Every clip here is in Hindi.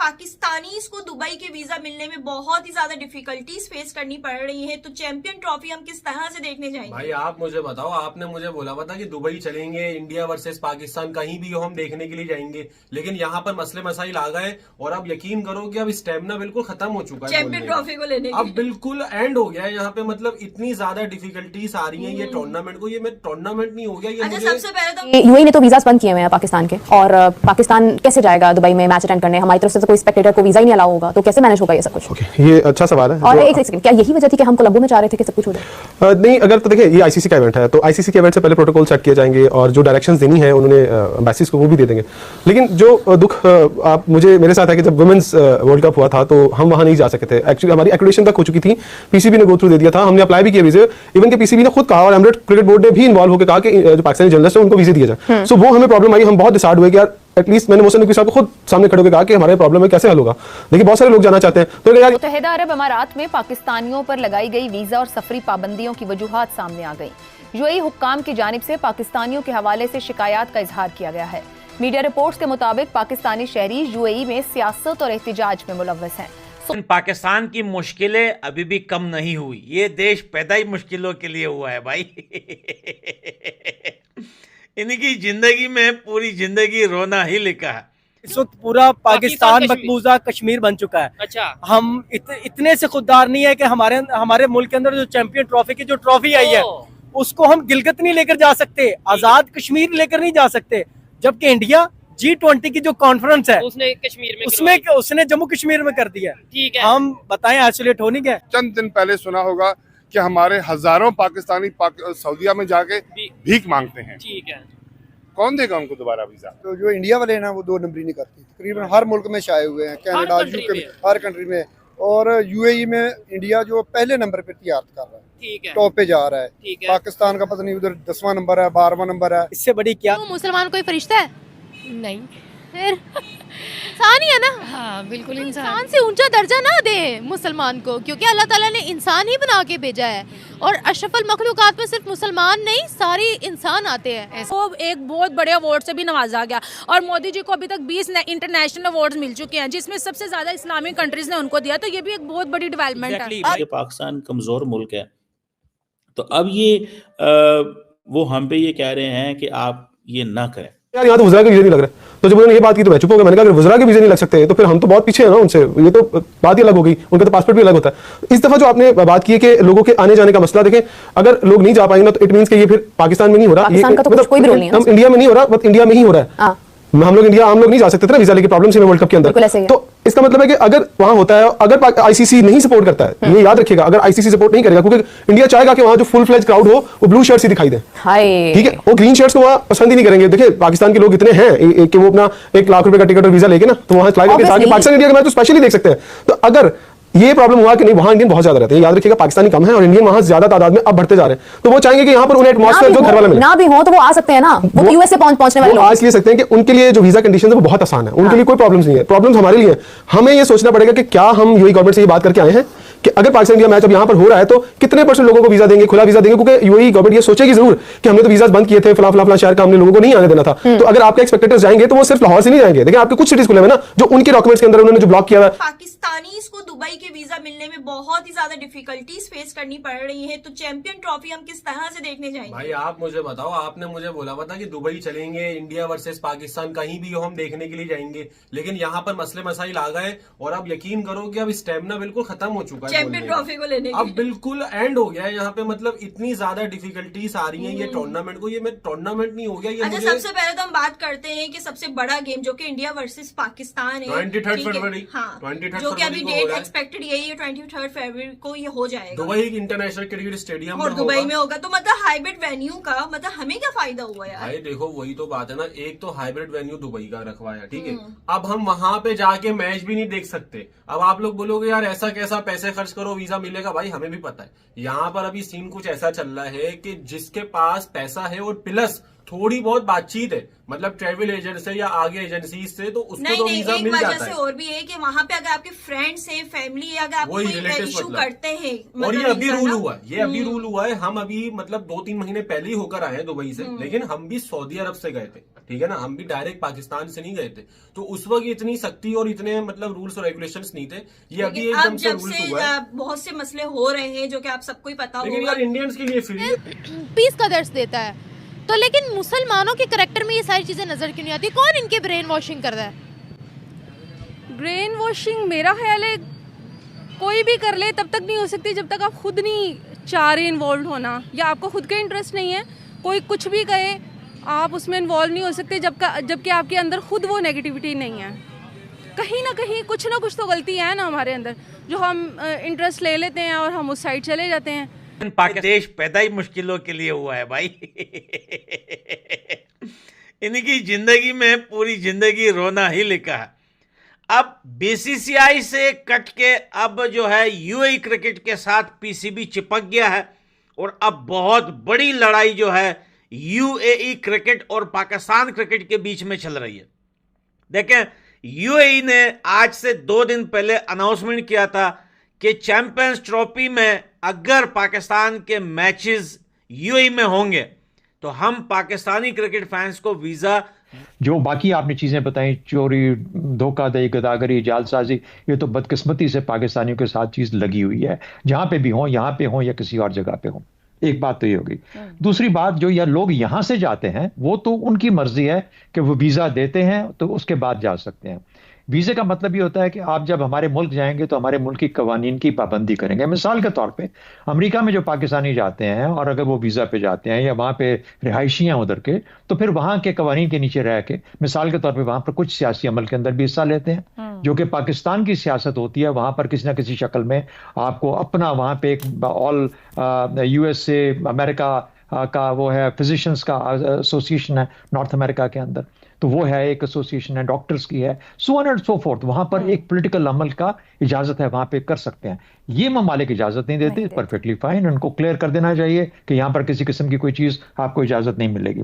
पाकिस्तानीज को दुबई के वीजा मिलने में बहुत ही ज्यादा डिफिकल्टीज फेस करनी पड़ रही है, तो चैंपियन ट्रॉफी हम किस तरह से देखने जाएंगे? भाई आप मुझे बताओ, आपने मुझे बोला था कि दुबई चलेंगे, इंडिया वर्सेस पाकिस्तान कहीं भी हो हम देखने के लिए जाएंगे, लेकिन यहाँ पर मसले मसाइल आ गए और अब यकीन करो कि अब स्टेमिना बिल्कुल खत्म हो चुका है चैंपियन ट्रॉफी को लेने अब बिल्कुल एंड हो गया है यहाँ पे। मतलब इतनी ज्यादा डिफिकल्टीज आ रही है ये टूर्नामेंट को, ये मैं टूर्नामेंट नहीं हो गया ये। अच्छा, सबसे पहले तो यूएई ने तो वीजास बंद किए हुए हैं पाकिस्तान के, और पाकिस्तान कैसे जाएगा दुबई में मैच अटेंड करने? हमारी तरफ से तो कोई स्पेक्टेटर को वीजा ही नहीं अलाउ होगा, तो कैसे मैनेज होगा ये सब कुछ? ये अच्छा सवाल है। और एक सेकंड, क्या यही वजह थी कि हम कोलंबो में चाह रहे थे कि सब कुछ हो जाए? नहीं, अगर तो देखिए ये आईसीसी का इवेंट है, तो आईसीसी के इवेंट से पहले प्रोटोकॉल सेट किए जाएंगे और जो डायरेक्शंस देनी है उन्होंने एम्बेसीज को वो भी दे देंगे। लेकिन जो दुख आप मुझे मेरे साथ है कि जब वुमेन्स वर्ल्ड कप हुआ था तो हम वहां नहीं जा सके थे। एक्चुअली हमारी एक्रेडिटेशन तक हो चुकी थी, पीसीबी ने गो थ्रू दे दिया था, हमने अप्लाई भी किया वीजे। इवन के पीसीबी ने खुद कहा और एमिरेट क्रिकेट बोर्ड ने भी इन्वॉल्व होकर कहा कि जो पाकिस्तानी जर्नलिस्ट है उनको वीजे दिया जाए। सो वो हमें प्रॉब्लम आई, हम बहुत डिसाइड हुए कि यार एटलीस्ट मैंने मोहसिन नकवी साहब को खुद सामने खड़े होकर कहा कि हमारे प्रॉब्लम है, कैसे हल होगा। देखिए बहुत सारे लोग जाना चाहते हैं, तो यार मुत्तहिदा अरब अमारात में पाकिस्तानियों पर लगाई गई वीजा और सफरी पाबंदियों की वजूहात सामने आ गई। यूएई हुक्काम की जानिब से पाकिस्तानियों के हवाले से शिकायत का इजहार किया गया है। मीडिया रिपोर्ट्स के मुताबिक पाकिस्तानी शहरी यूएई में सियासत और एहतिजाज में मुलव्वस हैं। पाकिस्तान की मुश्किलें अभी भी कम नहीं हुई, ये देश पैदा ही मुश्किलों के लिए हुआ है भाई। इनकी जिंदगी में पूरी जिंदगी रोना ही लिखा है। इस वक्त पूरा पाकिस्तान मकबूजा कश्मीर बन चुका है। अच्छा, हम इतने से खुददार नहीं है कि हमारे मुल्क के अंदर जो चैंपियन ट्रॉफी की जो ट्रॉफी आई है उसको हम गिलगित नहीं लेकर जा सकते, आजाद कश्मीर लेकर नहीं जा सकते, जबकि इंडिया G20 की जो कॉन्फ्रेंस है उसने कश्मीर में उसमें उसने जम्मू कश्मीर में कर दिया। ठीक है, हम बताएं आइसोलेट हो नहीं गए। चंद दिन पहले सुना होगा कि हमारे हजारों पाकिस्तानी सऊदीया में जाके भीख मांगते हैं। ठीक है, कौन देगा उनको दोबारा वीजा? तो जो इंडिया वाले हैं ना वो 2 नंबरी नहीं करती, तकरीबन हर मुल्क में छाए हुए हैं, कनाडा, यूके, हर कंट्री में। और यूएई में इंडिया जो पहले नंबर पे तैयार कर रहा है, ठीक है, टॉप पे जा रहा है। ठीक है। पाकिस्तान का पता नहीं उधर 10वां नंबर है, 12वां नंबर है। इससे बड़ी क्या मुसलमान कोई फरिश्ता है? नहीं, फिर इंसान ही है ना। हाँ बिल्कुल इंसान से ऊंचा दर्जा ना दे मुसलमान को, क्योंकि अल्लाह ताला ने इंसान ही बना के भेजा है, और अशरफुल मखलूकात में सिर्फ मुसलमान नहीं सारी इंसान आते हैं। वो एक बहुत बड़े अवार्ड से भी नवाजा गया, और मोदी जी को अभी तक 20 इंटरनेशनल अवार्ड्स मिल चुके हैं, जिसमें सबसे ज्यादा इस्लामिक कंट्रीज ने उनको दिया, तो ये भी एक बहुत बड़ी डेवलपमेंट है। पाकिस्तान कमजोर मुल्क है, तो अब ये वो हम पे ये कह रहे हैं कि आप ये ना करें। यार यहाँ तो वज़रा के वीज़े नहीं लग रहे, तो जब उन्होंने ये बात की तो मैं चुप हो गया। मैंने कहा अगर वज़रा के वीज़े नहीं लग सकते तो फिर हम तो बहुत पीछे हैं ना उनसे, ये तो बात ही अलग हो गई, उनका तो पासपोर्ट भी अलग होता है। इस दफा जो आपने बात की है कि लोगों के आने जाने का मसला, देखें अगर लोग नहीं जा पाएंगे ना तो इट मींस कि ये फिर पाकिस्तान में नहीं हो रहा, ये मतलब हम इंडिया में नहीं हो रहा, बट इंडिया में ही हो रहा है। हम लोग इंडिया आम लोग नहीं जा सकते थे ना वीजा लेके, प्रॉब्लम में वर्ल्ड कप के अंदर। तो इसका मतलब है कि अगर वहां होता है, अगर आईसीसी नहीं सपोर्ट करता है, ये याद रखिएगा, अगर आईसीसी सपोर्ट नहीं करेगा, क्योंकि इंडिया चाहेगा कि वहां जो फुल फ्लेज क्राउड हो वो ब्लू शर्ट्स ही दिखाई दे, ठीक है, वो ग्रीन शर्ट्स को वहां पसंद ही नहीं करेंगे। देखिए पाकिस्तान के लोग इतने हैं कि वो अपना 1 लाख रुपए का टिकट और वीजा लेके ना तो वहां पाकिस्तान इंडिया के मैच तो स्पेशली देख सकते हैं। तो अगर ये प्रॉब्लम हुआ कि नहीं वहां इंडियन बहुत ज्यादा रहते हैं, याद रखिएगा पाकिस्तानी कम है और इंडियन वहां ज्यादा तादाद में अब बढ़ते जा रहे हैं, तो वो चाहेंगे कि यहाँ पर उन्हें एटमॉस्फेयर जो घर वाला मिले। ना भी हो तो वो आ सकते हैं ना, वो यूएस से पहुंचने वाले लोग आ इसलिए सकते हैं कि उनके लिए जो वीजा कंडीशन है वो बहुत आसान है, उनके लिए कोई प्रॉब्लम्स नहीं है। प्रॉब्लम्स हमारे लिए है, हमें ये सोचना पड़ेगा कि क्या हम यूएई गवर्नमेंट से ये बात करके आए हैं कि अगर पाकिस्तान इंडिया मैच अब यहाँ पर हो रहा है तो कितने % लोगों को वीजा देंगे, खुला वीजा देंगे, क्योंकि यूएई गवर्नमेंट ये सोचेगी जरूर कि हमने तो वीजा बंद किए थे, फला शहर का हमने लोगों को नहीं आने देना था। तो अगर आपके एक्सपेक्टेटर्स जाएंगे तो वो सिर्फ लाहौर से नहीं जाएंगे, देखिए आपके कुछ सिटीज खुले हुए ना जो उनके डॉक्यूमेंट्स के अंदर उन्होंने जो ब्लॉक किया है। पाकिस्तानीज को दुबई के वीजा मिलने में बहुत ही ज्यादा डिफिकल्टीज फेस करनी पड़ रही है, तो चैंपियन ट्रॉफी हम किस तरह से देखने जाएंगे? भाई आप मुझे बताओ, आपने मुझे बोला था कि दुबई चलेंगे, इंडिया वर्सेस पाकिस्तान कहीं भी हो हम देखने के लिए जाएंगे, लेकिन यहाँ पर मसले मसाइल आ गए और अब यकीन करो कि अब स्टेमिना बिल्कुल खत्म हो चुका है। चैंपियन ट्रॉफी को लेने अब बिल्कुल एंड हो गया है यहाँ पे। मतलब इतनी ज्यादा डिफिकल्टीज आ रही हैं ये टूर्नामेंट को, ये मैं टूर्नामेंट नहीं हो गया ये। अच्छा, सबसे पहले तो हम बात करते हैं कि सबसे बड़ा गेम जो कि इंडिया वर्सेस पाकिस्तान है 23 फरवरी, हाँ, 23 जो कि अभी फरवरी डेट एक्सपेक्टेड यही है 23 फरवरी को ये हो जाएगा दुबई इंटरनेशनल क्रिकेट स्टेडियम और दुबई में होगा। तो मतलब हाइब्रिड वेन्यू का मतलब हमें क्या फायदा हुआ यार? भाई देखो वही तो बात है ना, एक तो हाइब्रिड वेन्यू दुबई का रखवाया, ठीक है, अब हम वहां पे जाके मैच भी नहीं देख सकते। अब आप लोग बोलोगे यार ऐसा कैसा, पैसे खर्च करो वीजा मिलेगा, भाई हमें भी पता है यहाँ पर अभी सीन कुछ ऐसा चल रहा है कि जिसके पास पैसा है और प्लस थोड़ी बहुत बातचीत है, मतलब ट्रेवल एजेंट से या आगे एजेंसी से, तो उसको नहीं तो नहीं, वीजा एक मिल वजह जाता से है। और भी है कि वहाँ पे अगर आपके फ्रेंड्स हैं, फैमिली है, अगर आप वही कोई relatives इशू मतलब। करते हैं, और ये मतलब अभी वीजा रूल ना- हुआ है, ये अभी रूल हुआ है। हम अभी मतलब 2-3 महीने पहले ही होकर आए हैं दुबई से, लेकिन हम भी सऊदी अरब से गए थे, ठीक है ना, हम भी डायरेक्ट पाकिस्तान से नहीं गए थे। तो उस वक्त इतनी सख्ती और इतने मतलब रूल्स और रेगुलेशंस नहीं थे, ये अभी लेकिन एकदम अब से जब रूल्स से हुआ है। बहुत से मसले हो रहे हैं जो कि आप सबको ही पता लेकिन होगा। यार इंडियंस के लिए फ्री पीस का दर्श देता है, तो लेकिन मुसलमानों के करैक्टर में ये सारी चीजें नजर क्यों नहीं आती? कौन इनके ब्रेन वॉशिंग कर रहा है? ब्रेन वॉशिंग मेरा ख्याल है कोई भी कर ले तब तक नहीं हो सकती जब तक आप खुद नहीं चाह रहे इन्वॉल्व होना, या आपको खुद का इंटरेस्ट नहीं है। कोई कुछ भी कहे आप उसमें इन्वॉल्व नहीं हो सकते जबकि आपके अंदर खुद वो नेगेटिविटी नहीं है। कहीं ना कहीं कुछ ना कुछ तो गलती है ना हमारे अंदर, जो हम इंटरेस्ट ले लेते हैं और हम उस साइड चले जाते हैं। देश पैदा ही मुश्किलों के लिए हुआ है भाई। इनकी जिंदगी में पूरी जिंदगी रोना ही लिखा है। अब बीसीसीआई से कट के अब जो है यूएई क्रिकेट के साथ पीसीबी चिपक गया है, और अब बहुत बड़ी लड़ाई जो है यूएई क्रिकेट और पाकिस्तान क्रिकेट के बीच में चल रही है। देखें, यूएई ने आज से 2 दिन पहले अनाउंसमेंट किया था कि चैंपियंस ट्रॉफी में अगर पाकिस्तान के मैचेस यूएई में होंगे तो हम पाकिस्तानी क्रिकेट फैंस को वीजा, जो बाकी आपने चीजें बताई, चोरी, धोखाधड़ी, गदागरी, जालसाजी, ये तो बदकिस्मती से पाकिस्तानियों के साथ चीज लगी हुई है, जहां पे भी हो, यहाँ पे हो या किसी और जगह पे हो। एक बात तो ये होगी। दूसरी बात, जो ये लोग यहां से जाते हैं वो तो उनकी मर्जी है कि वो वीजा देते हैं तो उसके बाद जा सकते हैं। वीजे का मतलब ये होता है कि आप जब हमारे मुल्क जाएंगे तो हमारे मुल्क की कवानीन की पाबंदी करेंगे। मिसाल के तौर पे अमेरिका में जो पाकिस्तानी जाते हैं और अगर वो वीजा पे जाते हैं या वहां पे रिहायशी हैं उधर के, तो फिर वहां के कवानीन के नीचे रह के मिसाल के तौर पे वहां पर कुछ सियासी अमल के अंदर भी हिस्सा लेते हैं, जो कि पाकिस्तान की सियासत होती है। वहां पर किसी ना किसी शक्ल में आपको अपना वहां पे एक ऑल यूएसए अमेरिका का वो है, फिजिशियंस का एसोसिएशन है नॉर्थ अमेरिका के अंदर, तो वो है एक एसोसिएशन है, डॉक्टर्स की है, so on and so fourth. वहां पर एक पॉलिटिकल अमल का इजाजत है, वहां पे कर सकते हैं। ये ममालिक इजाजत नहीं देते, परफेक्टली फाइन, उनको क्लियर कर देना चाहिए कि यहां पर किसी किस्म की कोई चीज आपको इजाजत नहीं मिलेगी।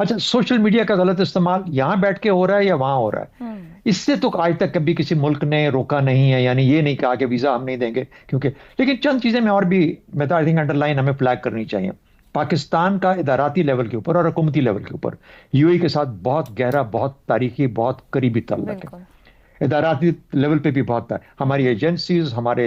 अच्छा, सोशल मीडिया का गलत इस्तेमाल यहां बैठ के हो रहा है या वहां हो रहा है, इससे तो आज तक कभी किसी मुल्क ने रोका नहीं है, यानी ये नहीं कहा कि वीजा हम नहीं देंगे क्योंकि, लेकिन चंद चीजें मैं और भी मैं आई थिंक अंडरलाइन हमें फ्लैग करनी चाहिए। पाकिस्तान का इदाराती लेवल के ऊपर और हुकूमती लेवल के ऊपर यूएई के साथ बहुत गहरा, बहुत तारीखी, बहुत करीबी ताल्लुक है। इदाराती लेवल पे भी बहुत है। हमारी एजेंसीज, हमारे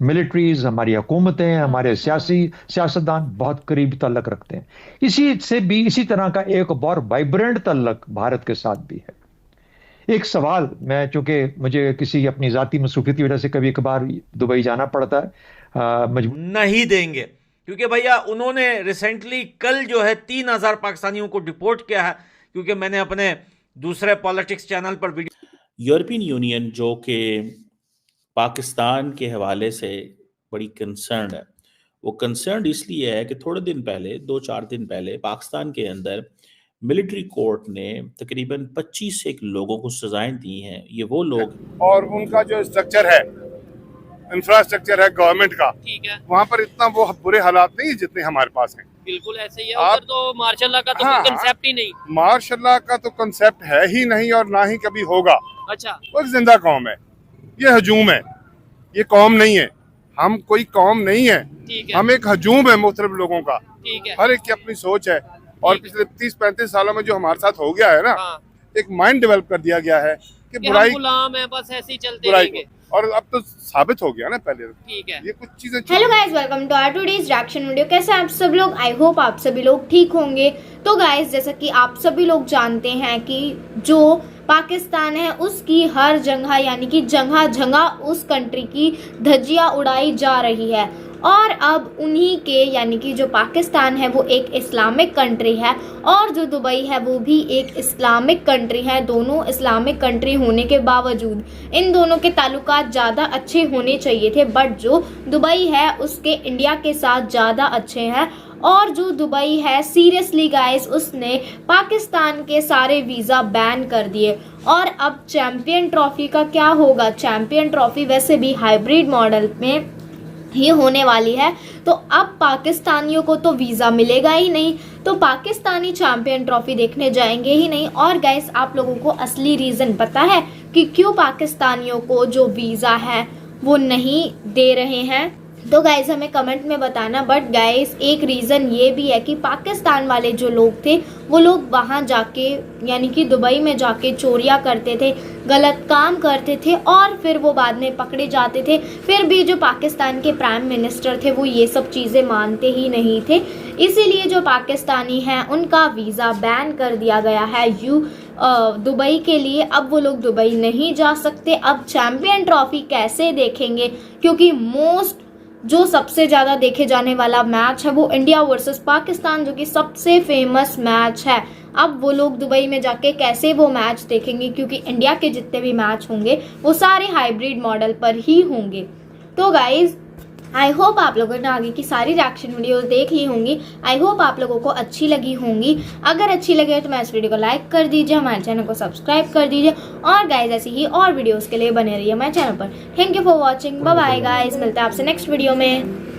मिलिट्रीज, हमारी हुकूमतें, हमारे सियासतदान बहुत करीबी ताल्लुक रखते हैं। इसी तरह का एक और वाइब्रेंट ताल्लुक भारत के साथ भी है। एक सवाल, मैं चूंकि मुझे किसी अपनी जाती मसरूफियत की वजह से कभी कभार दुबई जाना पड़ता है, नहीं देंगे, क्योंकि भैया उन्होंने रिसेंटली कल जो है 3000 पाकिस्तानियों को डिपोर्ट किया है, क्योंकि मैंने अपने दूसरे पॉलिटिक्स चैनल पर वीडियो। यूरोपियन यूनियन जो कि पाकिस्तान के हवाले से बड़ी कंसर्न है, वो कंसर्न इसलिए है कि थोड़े दिन पहले, 2-4 दिन पहले पाकिस्तान के अंदर मिलिट्री कोर्ट ने तकरीबन 25 एक लोगों को सजाएं दी हैं। ये वो लोग, और उनका जो स्ट्रक्चर है, इंफ्रास्ट्रक्चर है गवर्नमेंट का, ठीक है, वहाँ पर इतना वो बुरे हालात नहीं है जितने हमारे पास हैं। बिल्कुल ऐसे ही है। उधर तो मार्शल लॉ का तो कोई कंसेप्ट ही नहीं, मार्शल लॉ का तो कंसेप्ट है ही नहीं और ना ही कभी होगा। अच्छा, वो एक जिंदा कौम है, ये हजूम है, ये कौम नहीं है। हम कोई कौम नहीं है, हम एक हजूम है मुख्तलिफ लोगों का। ठीक है, हर एक की अपनी सोच है, और पिछले 30-35 सालों में जो हमारे साथ हो गया है ना, एक माइंड डेवलप कर दिया गया है कि बुराई गुलाम है, बस ऐसे ही चलते रहेंगे। और अब तो साबित हो गया ना पहले। ठीक है, ये कुछ चीजें। Hello guys, welcome to our today's reaction video. कैसे आप सब लोग? आई होप आप सभी लोग ठीक होंगे। तो गाइस, जैसा कि आप सभी लोग जानते हैं कि जो पाकिस्तान है उसकी हर जगह, यानी कि जगह जगह उस कंट्री की धज्जियां उड़ाई जा रही है, और अब उन्हीं के, यानी कि जो पाकिस्तान है वो एक इस्लामिक कंट्री है और जो दुबई है वो भी एक इस्लामिक कंट्री है। दोनों इस्लामिक कंट्री होने के बावजूद इन दोनों के ताल्लुकात ज़्यादा अच्छे होने चाहिए थे, बट जो दुबई है उसके इंडिया के साथ ज़्यादा अच्छे हैं। और जो दुबई है, सीरियसली गाइस, उसने पाकिस्तान के सारे वीज़ा बैन कर दिए। और अब चैंपियन ट्रॉफी का क्या होगा? चैंपियन ट्रॉफी वैसे भी हाइब्रिड मॉडल में ही होने वाली है। तो अब पाकिस्तानियों को तो वीज़ा मिलेगा ही नहीं, तो पाकिस्तानी चैंपियन ट्रॉफी देखने जाएंगे ही नहीं। और गाइस, आप लोगों को असली रीज़न पता है कि क्यों पाकिस्तानियों को जो वीज़ा है वो नहीं दे रहे हैं? तो गाइस हमें कमेंट में बताना। बट गाइस एक रीज़न ये भी है कि पाकिस्तान वाले जो लोग थे वो लोग वहाँ जाके यानी कि दुबई में जाके चोरियाँ करते थे, गलत काम करते थे और फिर वो बाद में पकड़े जाते थे। फिर भी जो पाकिस्तान के प्राइम मिनिस्टर थे वो ये सब चीज़ें मानते ही नहीं थे, इसीलिए जो पाकिस्तानी हैं उनका वीज़ा बैन कर दिया गया है दुबई के लिए। अब वो लोग दुबई नहीं जा सकते। अब चैंपियन ट्रॉफी कैसे देखेंगे, क्योंकि जो सबसे ज़्यादा देखे जाने वाला मैच है वो इंडिया वर्सेस पाकिस्तान, जो कि सबसे फेमस मैच है। अब वो लोग दुबई में जाके कैसे वो मैच देखेंगे, क्योंकि इंडिया के जितने भी मैच होंगे वो सारे हाइब्रिड मॉडल पर ही होंगे। तो गाइज आई होप आप लोगों ने आगे की सारी रिएक्शन वीडियोस देख ली होंगी। आई होप आप लोगों को अच्छी लगी होंगी। अगर अच्छी लगे तो मैं इस वीडियो को लाइक कर दीजिए, हमारे चैनल को सब्सक्राइब कर दीजिए और गाइज ऐसी ही और वीडियोस के लिए बने रहिए हमारे चैनल पर। Thank you for watching. Bye bye guys, मिलते हैं आपसे नेक्स्ट वीडियो में।